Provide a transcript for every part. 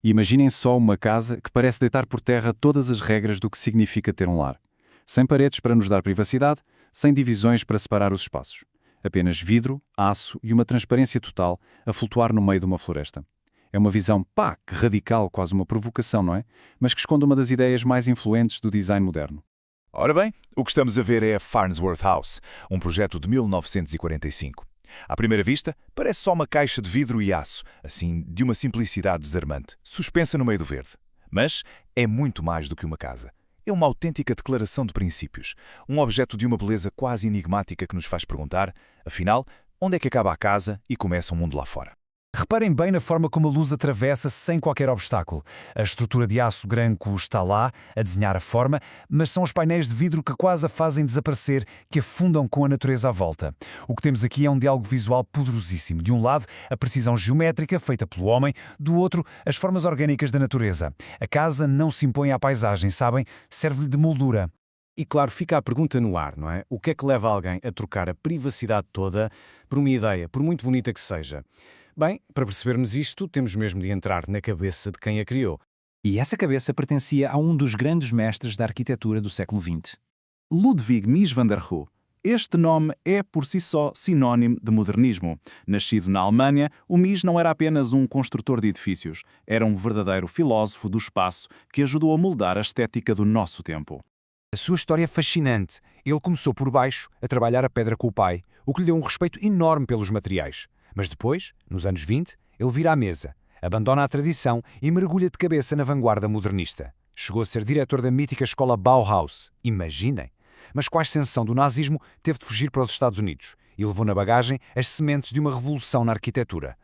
E imaginem só uma casa que parece deitar por terra todas as regras do que significa ter um lar. Sem paredes para nos dar privacidade, sem divisões para separar os espaços. Apenas vidro, aço e uma transparência total a flutuar no meio de uma floresta. É uma visão, que radical, quase uma provocação, não é? Mas que esconde uma das ideias mais influentes do design moderno. Ora bem, o que estamos a ver é a Farnsworth House, um projeto de 1945. À primeira vista, parece só uma caixa de vidro e aço, assim, de uma simplicidade desarmante, suspensa no meio do verde. Mas é muito mais do que uma casa. É uma autêntica declaração de princípios, um objeto de uma beleza quase enigmática que nos faz perguntar, afinal, onde é que acaba a casa e começa o mundo lá fora? Reparem bem na forma como a luz atravessa sem qualquer obstáculo. A estrutura de aço branco está lá, a desenhar a forma, mas são os painéis de vidro que quase a fazem desaparecer, que afundam com a natureza à volta. O que temos aqui é um diálogo visual poderosíssimo. De um lado, a precisão geométrica feita pelo homem, do outro, as formas orgânicas da natureza. A casa não se impõe à paisagem, sabem? Serve-lhe de moldura. E claro, fica a pergunta no ar, não é? O que é que leva alguém a trocar a privacidade toda por uma ideia, por muito bonita que seja? Bem, para percebermos isto, temos mesmo de entrar na cabeça de quem a criou. E essa cabeça pertencia a um dos grandes mestres da arquitetura do século XX. Ludwig Mies van der Rohe. Este nome é por si só sinónimo de modernismo. Nascido na Alemanha, o Mies não era apenas um construtor de edifícios, era um verdadeiro filósofo do espaço que ajudou a moldar a estética do nosso tempo. A sua história é fascinante. Ele começou por baixo, a trabalhar a pedra com o pai, o que lhe deu um respeito enorme pelos materiais. Mas depois, nos anos 20, ele vira à mesa, abandona a tradição e mergulha de cabeça na vanguarda modernista. Chegou a ser diretor da mítica escola Bauhaus. Imaginem! Mas com a ascensão do nazismo, teve de fugir para os Estados Unidos e levou na bagagem as sementes de uma revolução na arquitetura.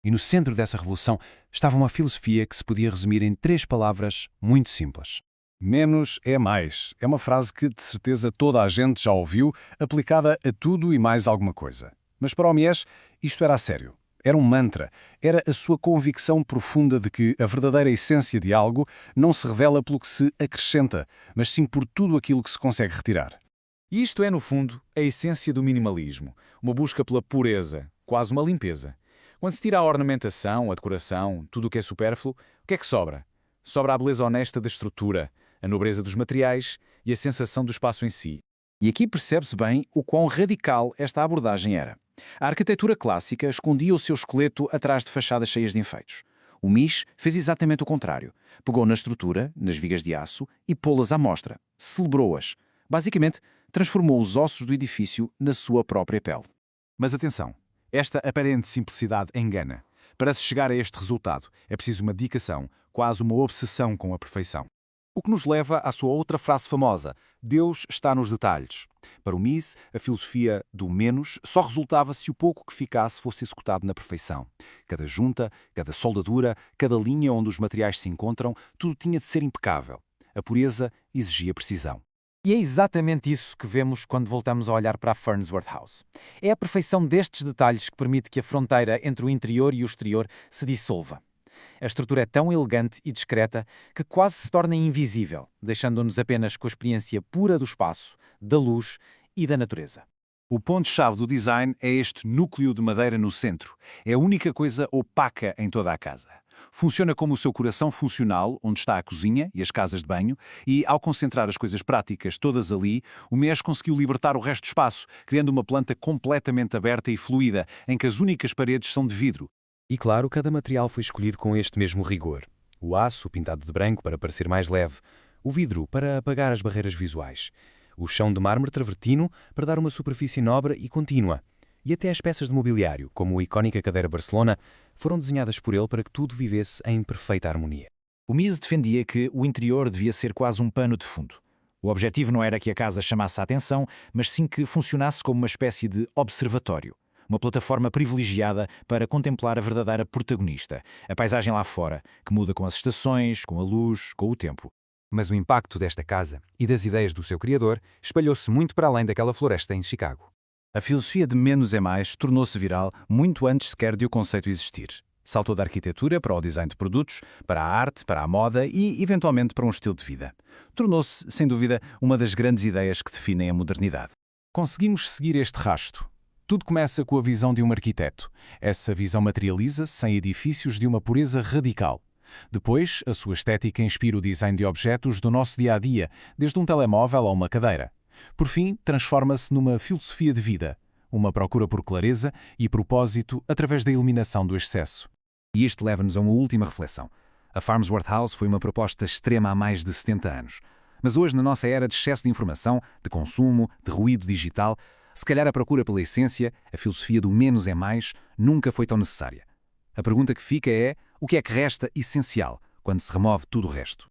E no centro dessa revolução estava uma filosofia que se podia resumir em 3 palavras muito simples. Menos é mais. É uma frase que, de certeza, toda a gente já ouviu, aplicada a tudo e mais alguma coisa. Mas para o Mies, isto era a sério. Era um mantra. Era a sua convicção profunda de que a verdadeira essência de algo não se revela pelo que se acrescenta, mas sim por tudo aquilo que se consegue retirar. E isto é, no fundo, a essência do minimalismo. Uma busca pela pureza, quase uma limpeza. Quando se tira a ornamentação, a decoração, tudo o que é supérfluo, o que é que sobra? Sobra a beleza honesta da estrutura, a nobreza dos materiais e a sensação do espaço em si. E aqui percebe-se bem o quão radical esta abordagem era. A arquitetura clássica escondia o seu esqueleto atrás de fachadas cheias de enfeites. O Mies fez exatamente o contrário. Pegou na estrutura, nas vigas de aço, e pô-las à mostra. Celebrou-as. Basicamente, transformou os ossos do edifício na sua própria pele. Mas atenção, esta aparente simplicidade engana. Para se chegar a este resultado, é preciso uma dedicação, quase uma obsessão com a perfeição. O que nos leva à sua outra frase famosa: Deus está nos detalhes. Para o Mies, a filosofia do menos só resultava se o pouco que ficasse fosse executado na perfeição. Cada junta, cada soldadura, cada linha onde os materiais se encontram, tudo tinha de ser impecável. A pureza exigia precisão. E é exatamente isso que vemos quando voltamos a olhar para a Farnsworth House. É a perfeição destes detalhes que permite que a fronteira entre o interior e o exterior se dissolva. A estrutura é tão elegante e discreta que quase se torna invisível, deixando-nos apenas com a experiência pura do espaço, da luz e da natureza. O ponto-chave do design é este núcleo de madeira no centro. É a única coisa opaca em toda a casa. Funciona como o seu coração funcional, onde está a cozinha e as casas de banho, e ao concentrar as coisas práticas todas ali, o Mies conseguiu libertar o resto do espaço, criando uma planta completamente aberta e fluida, em que as únicas paredes são de vidro. E claro, cada material foi escolhido com este mesmo rigor. O aço pintado de branco para parecer mais leve, o vidro para apagar as barreiras visuais, o chão de mármore travertino para dar uma superfície nobre e contínua, e até as peças de mobiliário, como a icónica cadeira Barcelona, foram desenhadas por ele para que tudo vivesse em perfeita harmonia. O Mies defendia que o interior devia ser quase um pano de fundo. O objetivo não era que a casa chamasse a atenção, mas sim que funcionasse como uma espécie de observatório. Uma plataforma privilegiada para contemplar a verdadeira protagonista, a paisagem lá fora, que muda com as estações, com a luz, com o tempo. Mas o impacto desta casa e das ideias do seu criador espalhou-se muito para além daquela floresta em Chicago. A filosofia de menos é mais tornou-se viral muito antes sequer de o conceito existir. Saltou da arquitetura para o design de produtos, para a arte, para a moda e, eventualmente, para um estilo de vida. Tornou-se, sem dúvida, uma das grandes ideias que definem a modernidade. Conseguimos seguir este rasto. Tudo começa com a visão de um arquiteto. Essa visão materializa-se em edifícios de uma pureza radical. Depois, a sua estética inspira o design de objetos do nosso dia-a-dia, desde um telemóvel a uma cadeira. Por fim, transforma-se numa filosofia de vida, uma procura por clareza e propósito através da eliminação do excesso. E isto leva-nos a uma última reflexão. A Farnsworth House foi uma proposta extrema há mais de 70 anos. Mas hoje, na nossa era de excesso de informação, de consumo, de ruído digital, se calhar a procura pela essência, a filosofia do menos é mais, nunca foi tão necessária. A pergunta que fica é: o que é que resta essencial quando se remove tudo o resto?